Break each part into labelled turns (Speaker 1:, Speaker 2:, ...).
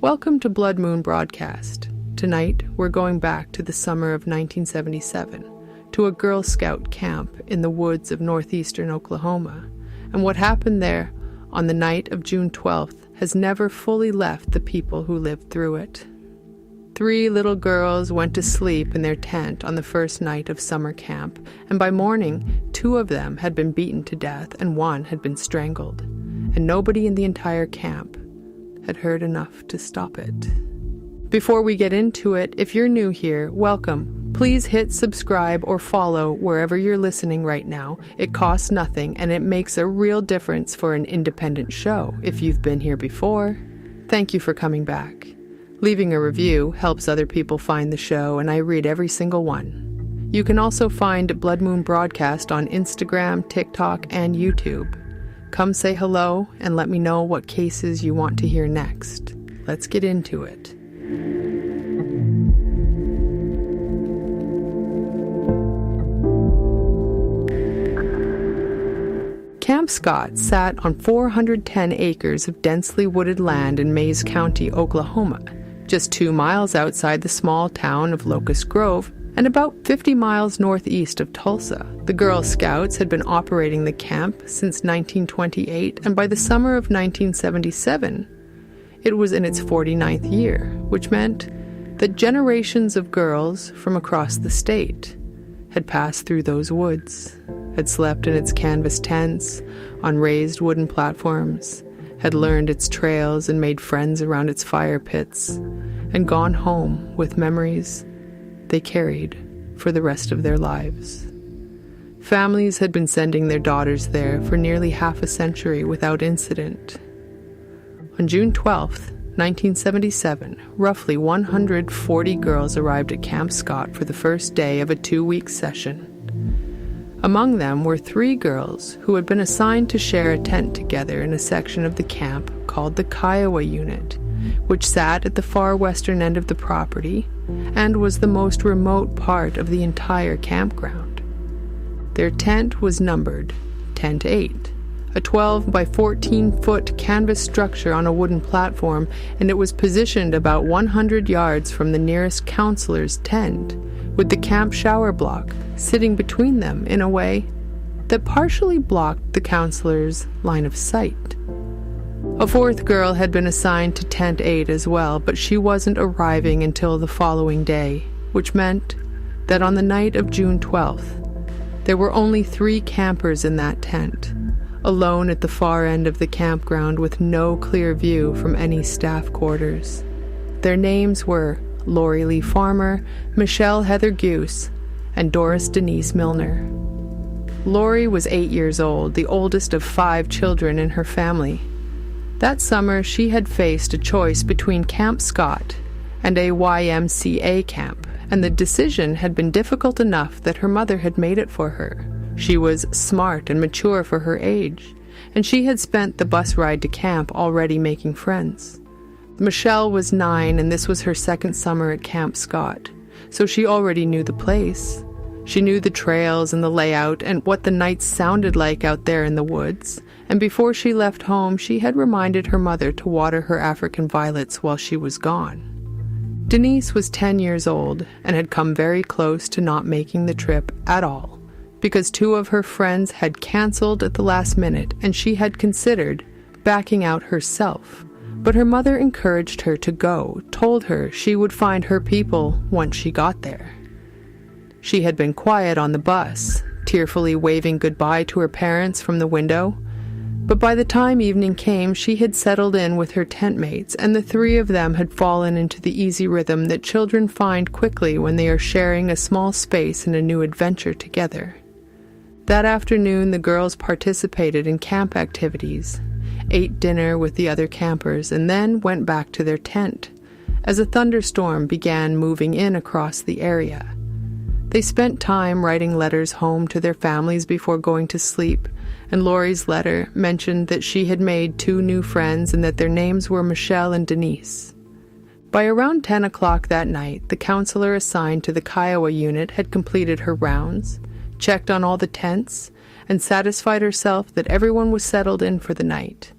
Speaker 1: Welcome to Blood Moon Broadcast. Tonight, we're going back to the summer of 1977, to a Girl Scout camp in the woods of northeastern Oklahoma, and what happened there on the night of June 12th has never fully left the people who lived through it. 3 little girls went to sleep in their tent on the first night of summer camp, and by morning, 2 of them had been beaten to death and 1 had been strangled, and nobody in the entire camp had heard enough to stop it. Before we get into it, if you're new here, welcome. Please hit subscribe or follow wherever you're listening right now. It costs nothing and it makes a real difference for an independent show. If you've been here before, thank you for coming back. Leaving a review helps other people find the show, and I read every single one. You can also find Blood Moon Broadcast on Instagram, TikTok, and YouTube. Come say hello and let me know what cases you want to hear next. Let's get into it. Camp Scott sat on 410 acres of densely wooded land in Mayes County, Oklahoma, just 2 miles outside the small town of Locust Grove and about 50 miles northeast of Tulsa. The Girl Scouts had been operating the camp since 1928, and by the summer of 1977, it was in its 49th year, which meant that generations of girls from across the state had passed through those woods, had slept in its canvas tents, on raised wooden platforms, had learned its trails and made friends around its fire pits, and gone home with memories they carried for the rest of their lives. Families had been sending their daughters there for nearly half a century without incident. On June 12th, 1977, roughly 140 girls arrived at Camp Scott for the first day of a 2-week session. Among them were 3 girls who had been assigned to share a tent together in a section of the camp called the Kiowa Unit, which sat at the far western end of the property and was the most remote part of the entire campground. Their tent was numbered Tent 8, a 12 by 14-foot canvas structure on a wooden platform, and it was positioned about 100 yards from the nearest counselor's tent, with the camp shower block sitting between them in a way that partially blocked the counselor's line of sight. A 4th girl had been assigned to Tent 8 as well, but she wasn't arriving until the following day, which meant that on the night of June 12th, there were only 3 campers in that tent, alone at the far end of the campground with no clear view from any staff quarters. Their names were Lori Lee Farmer, Michelle Heather Goose, and Doris Denise Milner. Lori was 8 years old, the oldest of 5 children in her family. That summer, she had faced a choice between Camp Scott and a YMCA camp, and the decision had been difficult enough that her mother had made it for her. She was smart and mature for her age, and she had spent the bus ride to camp already making friends. Michelle was 9, and this was her 2nd summer at Camp Scott, so she already knew the place. She knew the trails and the layout and what the nights sounded like out there in the woods, and before she left home, she had reminded her mother to water her African violets while she was gone. Denise was 10 years old and had come very close to not making the trip at all, because 2 of her friends had canceled at the last minute, and she had considered backing out herself. But her mother encouraged her to go, told her she would find her people once she got there. She had been quiet on the bus, tearfully waving goodbye to her parents from the window, but by the time evening came, she had settled in with her tent mates, and the 3 of them had fallen into the easy rhythm that children find quickly when they are sharing a small space in a new adventure together. That afternoon, the girls participated in camp activities, ate dinner with the other campers, and then went back to their tent as a thunderstorm began moving in across the area. They spent time writing letters home to their families before going to sleep, and Lori's letter mentioned that she had made 2 new friends and that their names were Michelle and Denise. By around 10 o'clock that night, the counselor assigned to the Kiowa unit had completed her rounds, checked on all the tents, and satisfied herself that everyone was settled in for the night.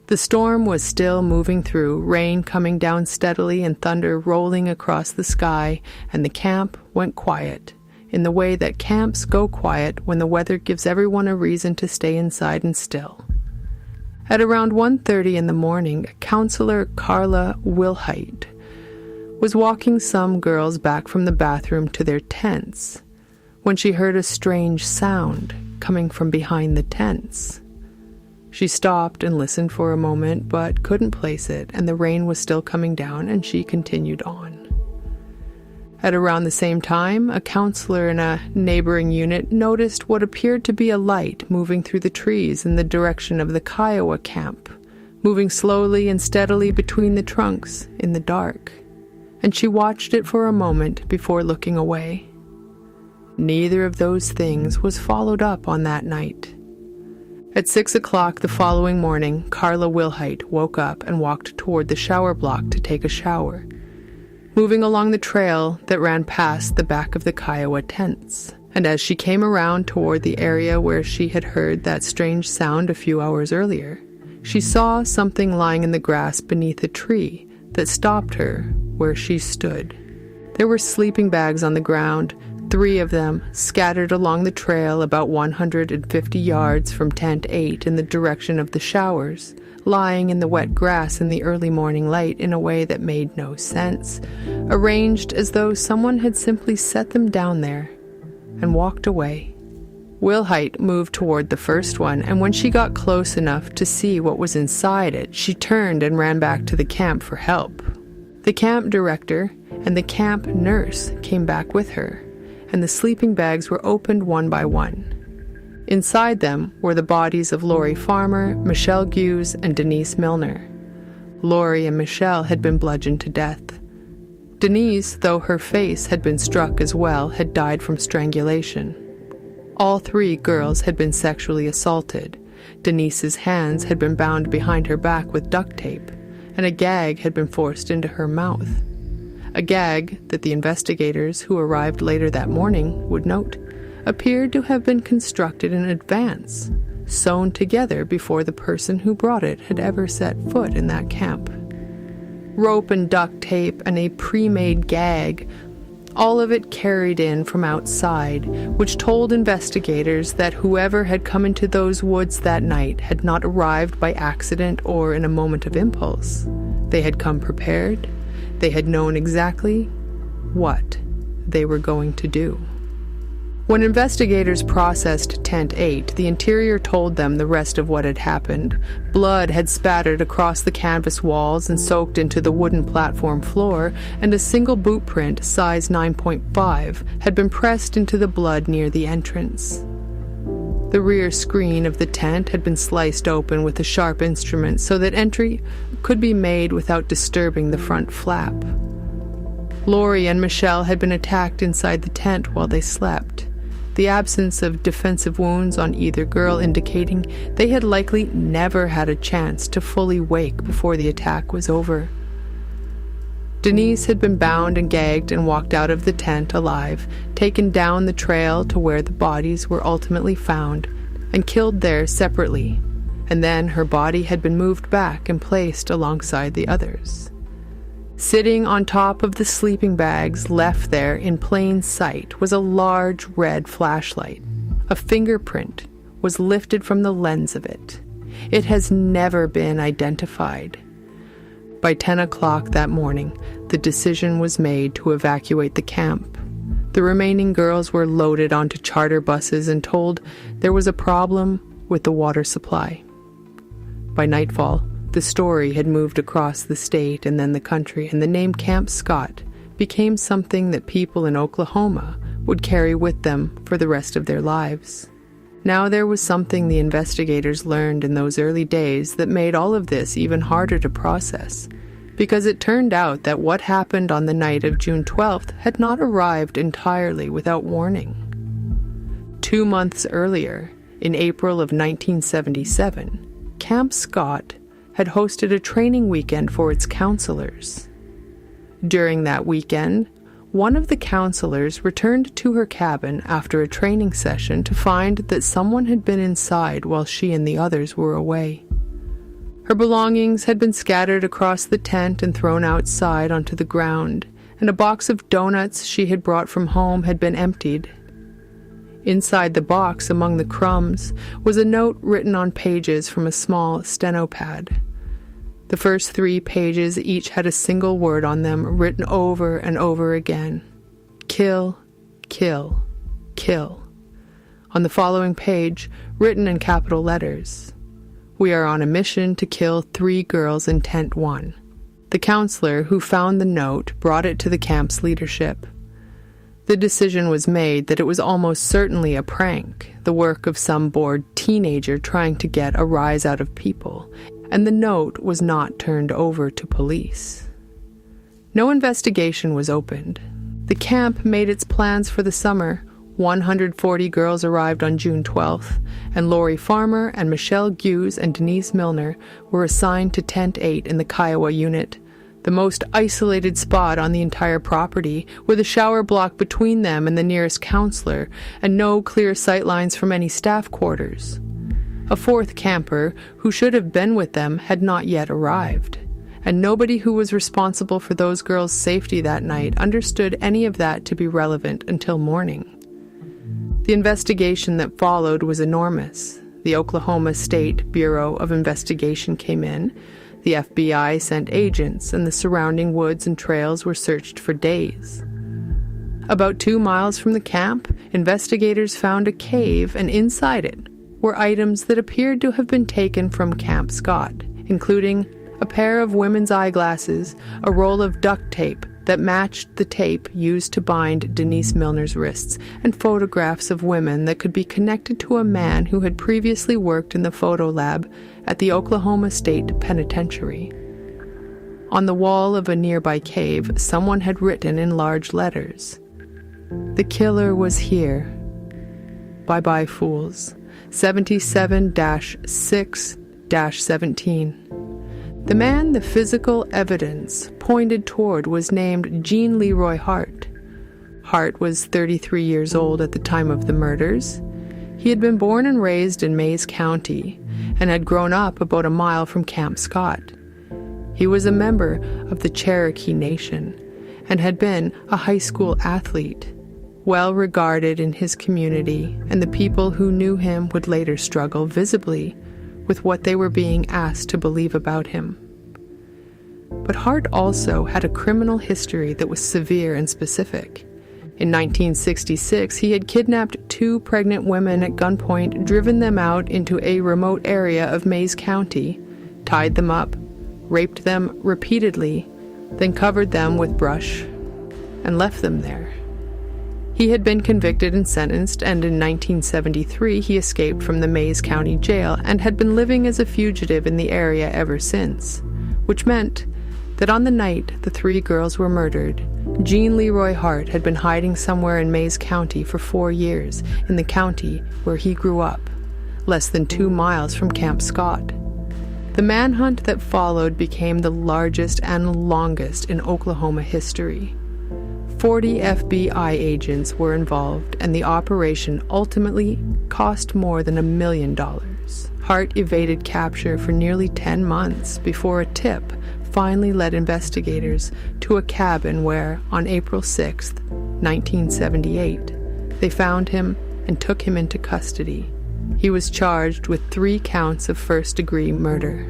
Speaker 1: The storm was still moving through, rain coming down steadily and thunder rolling across the sky, and the camp went quiet, in the way that camps go quiet when the weather gives everyone a reason to stay inside and still. At around 1:30 in the morning, Counselor Carla Wilhite was walking some girls back from the bathroom to their tents when she heard a strange sound coming from behind the tents. She stopped and listened for a moment, but couldn't place it, and the rain was still coming down, and she continued on. At around the same time, a counselor in a neighboring unit noticed what appeared to be a light moving through the trees in the direction of the Kiowa camp, moving slowly and steadily between the trunks in the dark, and she watched it for a moment before looking away. Neither of those things was followed up on that night. At 6 o'clock the following morning, Carla Wilhite woke up and walked toward the shower block to take a shower, moving along the trail that ran past the back of the Kiowa tents. And as she came around toward the area where she had heard that strange sound a few hours earlier, she saw something lying in the grass beneath a tree that stopped her where she stood. There were sleeping bags on the ground, 3 of them scattered along the trail about 150 yards from Tent 8 in the direction of the showers, lying in the wet grass in the early morning light in a way that made no sense, arranged as though someone had simply set them down there and walked away. Wilhite moved toward the first one, and when she got close enough to see what was inside it, she turned and ran back to the camp for help. The camp director and the camp nurse came back with her, and the sleeping bags were opened one by one. Inside them were the bodies of Lori Farmer, Michelle Hughes, and Denise Milner. Lori and Michelle had been bludgeoned to death. Denise, though her face had been struck as well, had died from strangulation. All 3 girls had been sexually assaulted. Denise's hands had been bound behind her back with duct tape, and a gag had been forced into her mouth. A gag that the investigators who arrived later that morning would note appeared to have been constructed in advance, sewn together before the person who brought it had ever set foot in that camp. Rope and duct tape and a pre-made gag, all of it carried in from outside, which told investigators that whoever had come into those woods that night had not arrived by accident or in a moment of impulse. They had come prepared. They had known exactly what they were going to do. When investigators processed Tent 8, the interior told them the rest of what had happened. Blood had spattered across the canvas walls and soaked into the wooden platform floor, and a single boot print, size 9.5, had been pressed into the blood near the entrance. The rear screen of the tent had been sliced open with a sharp instrument so that entry could be made without disturbing the front flap. Lori and Michelle had been attacked inside the tent while they slept, the absence of defensive wounds on either girl indicating they had likely never had a chance to fully wake before the attack was over. Denise had been bound and gagged and walked out of the tent alive, taken down the trail to where the bodies were ultimately found, and killed there separately, and then her body had been moved back and placed alongside the others. Sitting on top of the sleeping bags left there in plain sight was a large red flashlight. A fingerprint was lifted from the lens of it. It has never been identified. By 10 o'clock that morning, the decision was made to evacuate the camp. The remaining girls were loaded onto charter buses and told there was a problem with the water supply. By nightfall, the story had moved across the state and then the country, and the name Camp Scott became something that people in Oklahoma would carry with them for the rest of their lives. Now there was something the investigators learned in those early days that made all of this even harder to process, because it turned out that what happened on the night of June 12th had not arrived entirely without warning. 2 months earlier, in April of 1977, Camp Scott had hosted a training weekend for its counselors. During that weekend, one of the counselors returned to her cabin after a training session to find that someone had been inside while she and the others were away. Her belongings had been scattered across the tent and thrown outside onto the ground, and a box of donuts she had brought from home had been emptied. Inside the box, among the crumbs, was a note written on pages from a small steno pad. The first 3 pages each had a single word on them, written over and over again. Kill, kill, kill. On the following page, written in capital letters, we are on a mission to kill 3 girls in Tent 1. The counselor who found the note brought it to the camp's leadership. The decision was made that it was almost certainly a prank, the work of some bored teenager trying to get a rise out of people, and the note was not turned over to police. No investigation was opened. The camp made its plans for the summer. 140 girls arrived on June 12th, and Lori Farmer and Michelle Hughes and Denise Milner were assigned to Tent 8 in the Kiowa unit, the most isolated spot on the entire property, with a shower block between them and the nearest counselor, and no clear sightlines from any staff quarters. A 4th camper, who should have been with them, had not yet arrived, and nobody who was responsible for those girls' safety that night understood any of that to be relevant until morning. The investigation that followed was enormous. The Oklahoma State Bureau of Investigation came in, the FBI sent agents, and the surrounding woods and trails were searched for days. About 2 miles from the camp, investigators found a cave, and inside it were items that appeared to have been taken from Camp Scott, including a pair of women's eyeglasses, a roll of duct tape that matched the tape used to bind Denise Milner's wrists, and photographs of women that could be connected to a man who had previously worked in the photo lab at the Oklahoma State Penitentiary. On the wall of a nearby cave, someone had written in large letters, "The killer was here. Bye-bye, fools. 77-6-17. The man the physical evidence pointed toward was named Gene Leroy Hart. Hart was 33 years old at the time of the murders. He had been born and raised in Mays County and had grown up about a mile from Camp Scott. He was a member of the Cherokee Nation and had been a high school athlete, well regarded in his community, and the people who knew him would later struggle visibly with what they were being asked to believe about him. But Hart also had a criminal history that was severe and specific. In 1966, he had kidnapped 2 pregnant women at gunpoint, driven them out into a remote area of Mays County, tied them up, raped them repeatedly, then covered them with brush, and left them there. He had been convicted and sentenced, and in 1973 he escaped from the Mays County Jail and had been living as a fugitive in the area ever since, which meant that on the night the 3 girls were murdered, Gene Leroy Hart had been hiding somewhere in Mays County for 4 years, in the county where he grew up, less than 2 miles from Camp Scott. The manhunt that followed became the largest and longest in Oklahoma history. 40 FBI agents were involved, and the operation ultimately cost more than $1 million. Hart evaded capture for nearly 10 months before a tip finally led investigators to a cabin where, on April 6, 1978, they found him and took him into custody. He was charged with 3 counts of first-degree murder.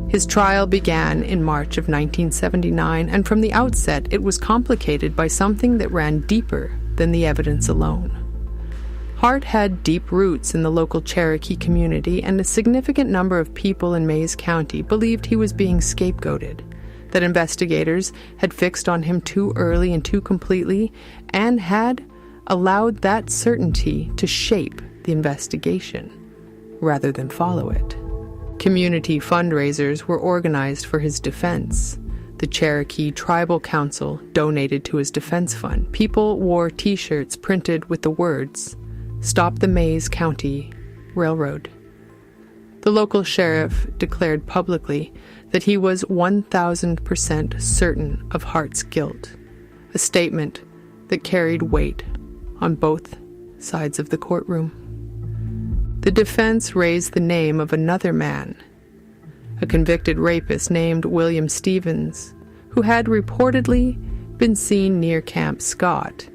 Speaker 1: His trial began in March of 1979, and from the outset it was complicated by something that ran deeper than the evidence alone. Hart had deep roots in the local Cherokee community, and a significant number of people in Mays County believed he was being scapegoated, that investigators had fixed on him too early and too completely, and had allowed that certainty to shape the investigation rather than follow it. Community fundraisers were organized for his defense. The Cherokee Tribal Council donated to his defense fund. People wore T-shirts printed with the words, "Stop the Mays County Railroad." The local sheriff declared publicly that he was 1,000% certain of Hart's guilt, a statement that carried weight on both sides of the courtroom. The defense raised the name of another man, a convicted rapist named William Stevens, who had reportedly been seen near Camp Scott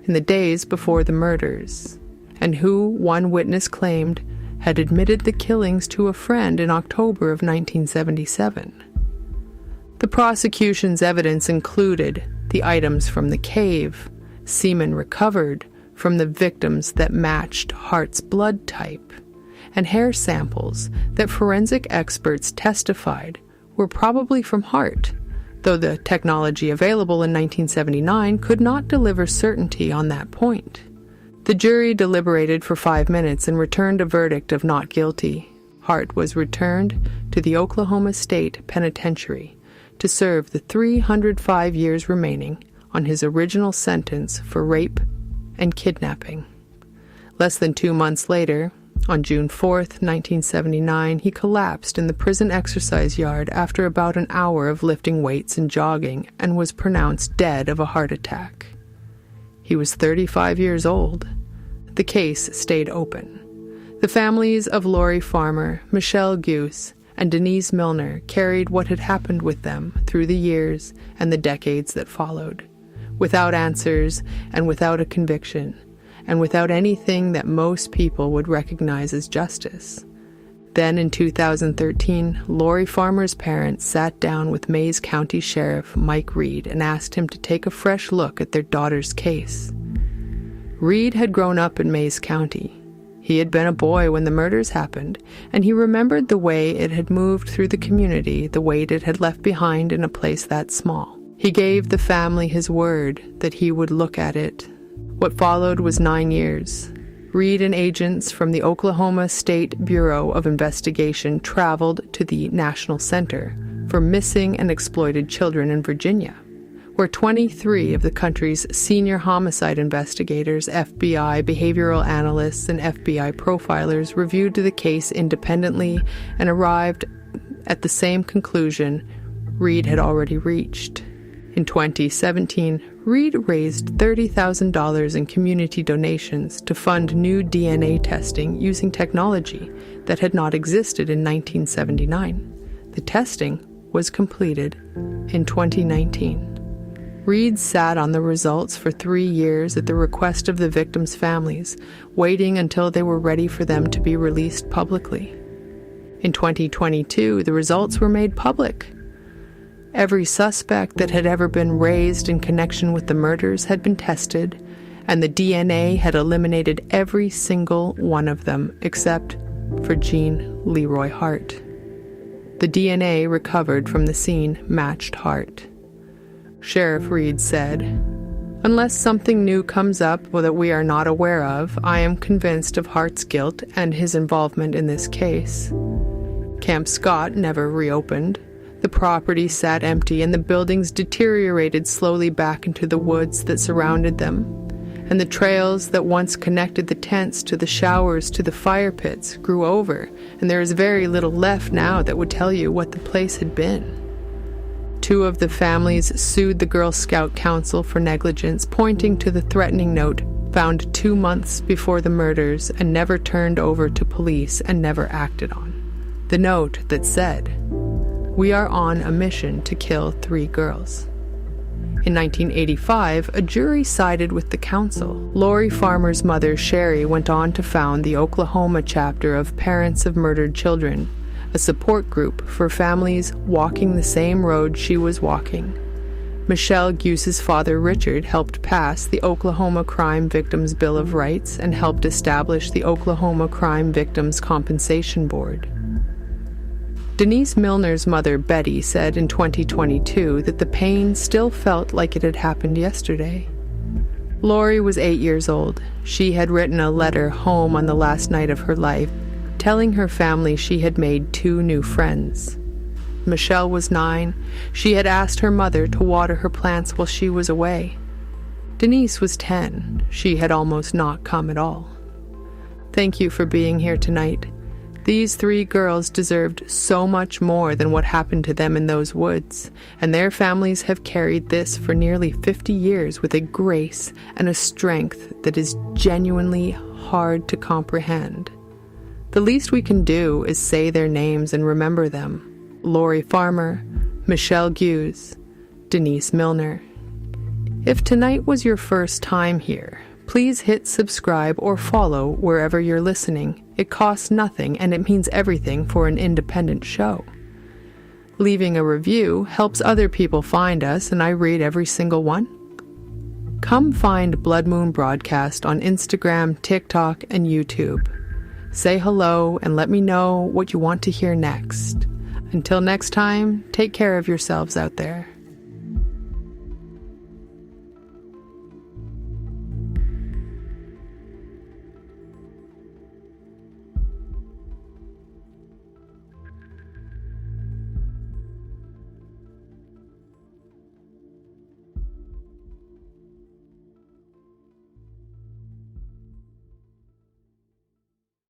Speaker 1: in the days before the murders, and who, one witness claimed, had admitted the killings to a friend in October of 1977. The prosecution's evidence included the items from the cave, semen recovered from the victims that matched Hart's blood type, and hair samples that forensic experts testified were probably from Hart, though the technology available in 1979 could not deliver certainty on that point. The jury deliberated for 5 minutes and returned a verdict of not guilty. Hart was returned to the Oklahoma State Penitentiary to serve the 305 years remaining on his original sentence for rape and kidnapping. Less than 2 months later, on June 4th, 1979, he collapsed in the prison exercise yard after about an hour of lifting weights and jogging and was pronounced dead of a heart attack. He was 35 years old. The case stayed open. The families of Lori Farmer, Michelle Goose, and Denise Milner carried what had happened with them through the years and the decades that followed, without answers and without a conviction, and without anything that most people would recognize as justice. Then in 2013, Lori Farmer's parents sat down with Mays County Sheriff Mike Reed and asked him to take a fresh look at their daughter's case. Reed had grown up in Mays County. He had been a boy when the murders happened, and he remembered the way it had moved through the community, the weight it had left behind in a place that small. He gave the family his word that he would look at it. What followed was 9 years. Reed and agents from the Oklahoma State Bureau of Investigation traveled to the National Center for Missing and Exploited Children in Virginia, where 23 of the country's senior homicide investigators, FBI behavioral analysts, and FBI profilers reviewed the case independently and arrived at the same conclusion Reed had already reached. In 2017, Reed raised $30,000 in community donations to fund new DNA testing using technology that had not existed in 1979. The testing was completed in 2019. Reed sat on the results for 3 years at the request of the victims' families, waiting until they were ready for them to be released publicly. In 2022, the results were made public. Every suspect that had ever been raised in connection with the murders had been tested, and the DNA had eliminated every single one of them except for Jean Leroy Hart. The DNA recovered from the scene matched Hart. Sheriff Reed said, "Unless something new comes up that we are not aware of, I am convinced of Hart's guilt and his involvement in this case." Camp Scott never reopened. The property sat empty and the buildings deteriorated slowly back into the woods that surrounded them, and the trails that once connected the tents to the showers to the fire pits grew over, and there is very little left now that would tell you what the place had been. 2 of the families sued the Girl Scout Council for negligence, pointing to the threatening note found 2 months before the murders and never turned over to police and never acted on. The note that said, "We are on a mission to kill 3 girls." In 1985, a jury sided with the council. Lori Farmer's mother, Sherry, went on to found the Oklahoma chapter of Parents of Murdered Children, a support group for families walking the same road she was walking. Michelle Goose's father, Richard, helped pass the Oklahoma Crime Victims Bill of Rights and helped establish the Oklahoma Crime Victims Compensation Board. Denise Milner's mother, Betty, said in 2022 that the pain still felt like it had happened yesterday. Lori was 8 years old. She had written a letter home on the last night of her life, telling her family she had made 2 new friends. Michelle was 9. She had asked her mother to water her plants while she was away. Denise was 10. She had almost not come at all. Thank you for being here tonight. These 3 girls deserved so much more than what happened to them in those woods, and their families have carried this for nearly 50 years with a grace and a strength that is genuinely hard to comprehend. The least we can do is say their names and remember them. Lori Farmer, Michelle Hughes, Denise Milner. If tonight was your first time here, please hit subscribe or follow wherever you're listening. It costs nothing and it means everything for an independent show. Leaving a review helps other people find us, and I read every single one. Come find Blood Moon Broadcast on Instagram, TikTok, and YouTube. Say hello and let me know what you want to hear next. Until next time, take care of yourselves out there.